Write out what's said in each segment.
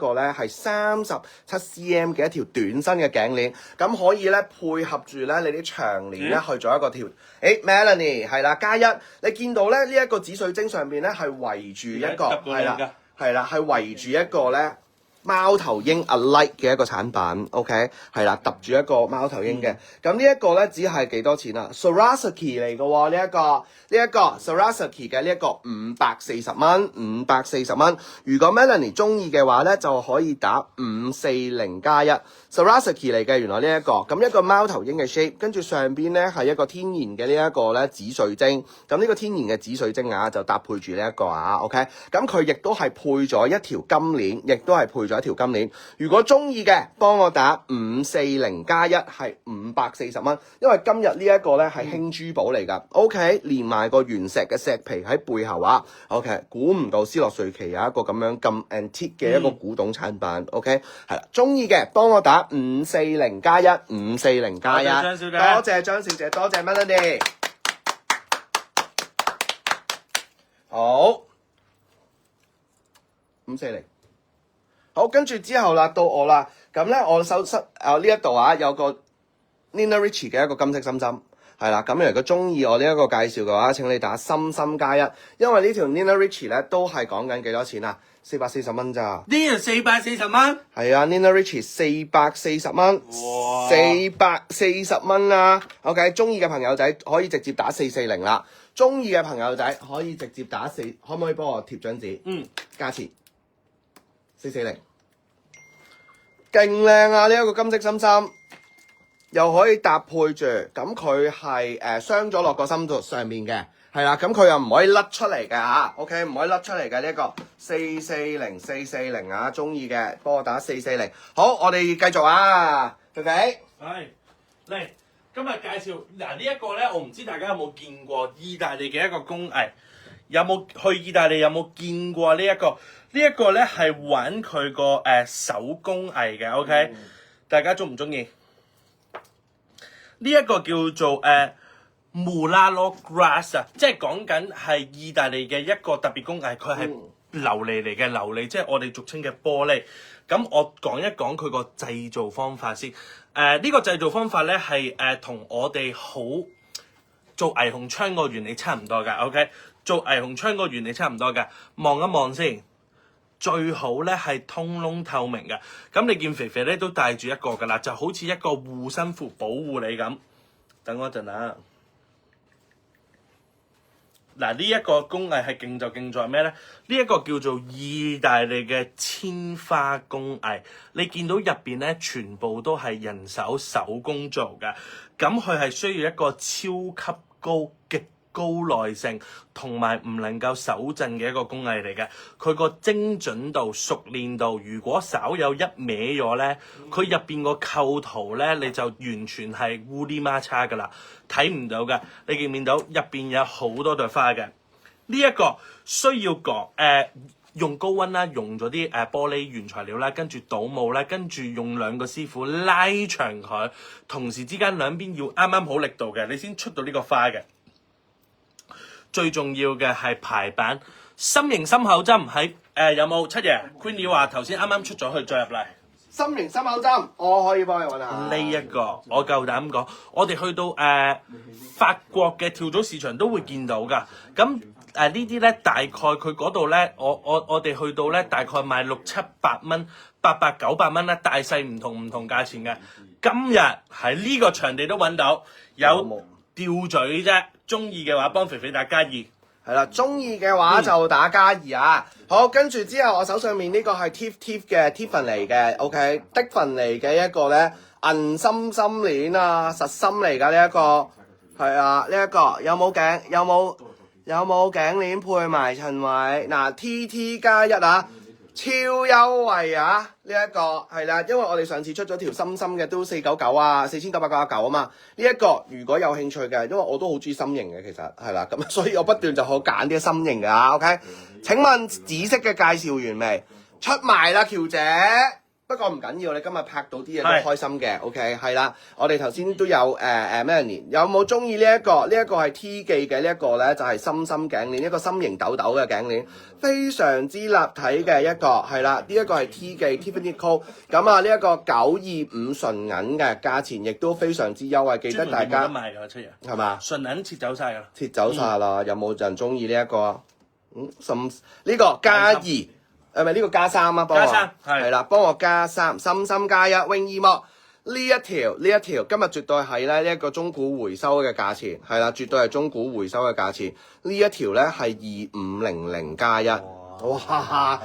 個咧係37cm 嘅一條短身嘅頸鏈，咁可以咧配合住咧你啲長鏈咧去做一個條。Melanie 係啦，加一，你見到咧呢一個紫水晶上邊咧係圍住一個係啦，係圍住一個咧貓頭鷹 alike 嘅一個產品 ，OK 係啦，揼住一個貓頭鷹嘅。咁呢一個咧只係幾多錢啊 ？Swarovski 嚟嘅喎，呢一個 Swarovski 嘅呢一個540蚊，540蚊。如果 Melanie 中意嘅話咧，就可以打540加一。Swarovski 嚟嘅，原來呢一個，咁一個貓頭鷹嘅 shape， 跟住上邊咧係一個天然嘅呢一個咧紫水晶，咁呢個天然嘅紫水晶啊就搭配住呢一個啊 ，OK， 咁佢亦都係配咗一條金鏈，亦都係配咗一條金鏈。如果中意嘅，幫我打540加一係540蚊，因為今日呢一個咧係輕珠寶嚟㗎 ，OK， 連埋個原石嘅石皮喺背後啊 ，OK， 估唔到斯洛瑞奇有一個咁樣咁 antique 嘅一個古董產品 ，OK， 係啦，中意嘅幫我打540加一，540加一，多謝張小姐，多謝 Melody， 好540，好，跟住之後啦，到我啦，咁咧我手室呢一度啊有個 Nina Ricci 嘅一個金色心針，係啦，咁如果中意我呢一個介紹嘅話，請你打心心加一，因為呢條 Nina Ricci 咧都係講緊幾多錢啊？440蚊咋？呢條440蚊？係啊 ，Nina Ricci 440蚊，哇440蚊啦。OK， 中意嘅朋友仔可以直接打440啦。中意嘅朋友仔可以直接打4，可唔可以幫我貼張紙？價錢440，勁靚啊！呢一個金色心針，又可以搭配住，咁佢係鑲咗落個心度上面嘅。係啦，咁佢又唔可以甩出嚟嘅嚇，OK， 唔可以甩出嚟嘅呢一個440啊，中意嘅幫我打440。好，我哋繼續啊，肥肥。係，嚟今日介紹嗱呢一個咧，我唔知大家有冇見過意大利嘅一個工藝，有冇去意大利有冇見過呢一個？呢一個咧係玩佢個手工藝嘅 ，OK，大家中唔中意？呢一個叫做Murano Glass 啊，即係講緊係意大利嘅一個特別工藝，佢係琉璃嚟嘅，琉璃即係我哋俗稱嘅玻璃。咁我講一講佢個製造方法先。呢個製造方法咧係同我哋好做霓虹槍個原理差唔多㗎。OK， 做霓虹槍個原理差唔多㗎。望一望先，最好咧係通窿透明嘅。咁你見肥肥咧都帶住一個㗎啦，就好似一個護身符保護你咁。等我一陣啊！嗱，呢一個工藝係勁就勁在咩咧？呢一個叫做意大利嘅千花工藝，你見到入邊咧全部都係人手手工做嘅，咁佢係需要一個超級高極高耐性同埋唔能夠手震嘅一個工藝嚟嘅。佢個精準度、熟練度，如果稍有一歪咗咧，佢入邊個構圖咧你就完全係烏哩孖叉噶啦，睇唔到噶。你見唔見到入邊有好多朵花嘅？呢一個需要用高溫啦，用咗啲玻璃原材料啦，跟住倒模啦，跟住用兩個師傅拉長佢，同時之間兩邊要啱啱好力度嘅，你先出到呢個花嘅。最重要嘅係排版，心形心口針喺有冇七爺 Queenie 話頭先啱啱出咗去再入嚟。心形心口針，我可以幫你揾下。呢一個我夠膽講，我哋去到法國嘅跳蚤市場都會見到㗎。咁呢啲咧大概佢嗰度咧，我哋去到咧大概賣600-700蚊，800-900蚊啦，大細唔同價錢嘅。今日喺呢個場地都揾到有吊嘴啫。中意嘅話幫肥肥打加2，係啦，中意嘅話就打加2啊。好，跟住之後我手上面呢個係 Tiff 嘅 Tiffany 嘅 OK Tiffany 嘅一個咧銀心鏈啊，實心嚟㗎呢一個，係啊，呢一個有冇頸鏈配埋陳偉嗱 TT 加1啊，超優惠啊！呢一個係啦，因為我哋上次出咗條深深嘅都499啊，4999啊嘛。呢一個如果有興趣嘅，因為我都好中意心形嘅，其實係啦，咁所以我不斷就好揀啲心形㗎。OK， 請問紫色嘅介紹完未？出埋啦，喬姐，不過唔緊要，你今日拍到啲嘢都開心嘅，OK 係啦。我哋頭先都有Melanie 有冇中意呢一個？呢一個係 T 記嘅呢一個咧，就係心心頸鏈，一個心形豆豆嘅頸鏈，非常之立體嘅一個係啦。呢一個係 T 記 Tiffany Co。咁啊，呢一個925純銀嘅價錢亦都非常之優惠，記得大家冇得賣㗎，出嘢係嘛？純銀切走晒㗎啦，切走晒啦，有冇人中意呢一個？呢個加2。係咪呢個加3啊？幫我加3係啦，幫我加3，深深加1，泳衣膜呢一條，今日絕對係咧呢一個中古回收嘅價錢，係啦，絕對係中古回收嘅價錢。呢一條咧係2500加1，哇，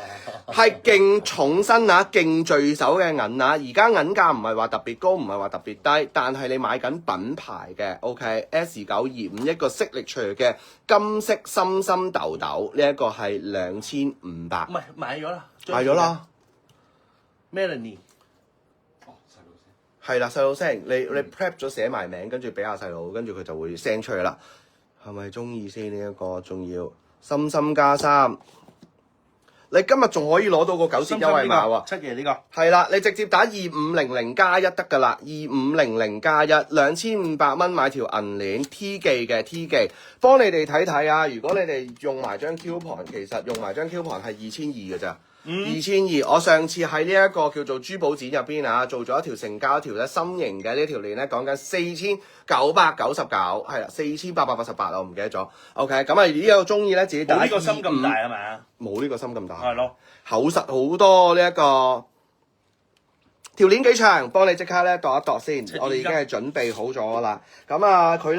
係勁重身啊，勁聚手嘅銀啊！而家銀價唔係話特別高，唔係話特別低，但係你買緊品牌嘅 OK S925 一個色力除嘅金色深深豆豆，呢一個係2500。唔係買咗啦，買咗啦 Melanie。係啦，細佬聲，你 prep 咗寫埋名，跟住俾阿細佬，跟住佢就會 send 出去啦。係咪中意先呢一個？仲要深深加3，你今日仲可以攞到個9折優惠碼喎。七爺呢個係啦，你直接打2500加1得㗎啦，2500加1，2500蚊買條銀鏈 T 記嘅 T 記，幫你哋睇睇啊！如果你哋用埋張 coupon，其實用埋張 coupon 係2200㗎咋。2200，我上次喺呢一個叫做珠寶展入邊啊，做咗一條成交條咧心形嘅呢條鏈咧，講緊4999，係啦，4888我唔記得咗。OK， 咁啊呢個中意咧自己打冇呢個心咁大係咪？冇呢個心咁大。係咯，厚實好多呢一個條鏈幾長，幫你即刻咧度一度先。我哋已經係準備好咗啦。咁啊佢。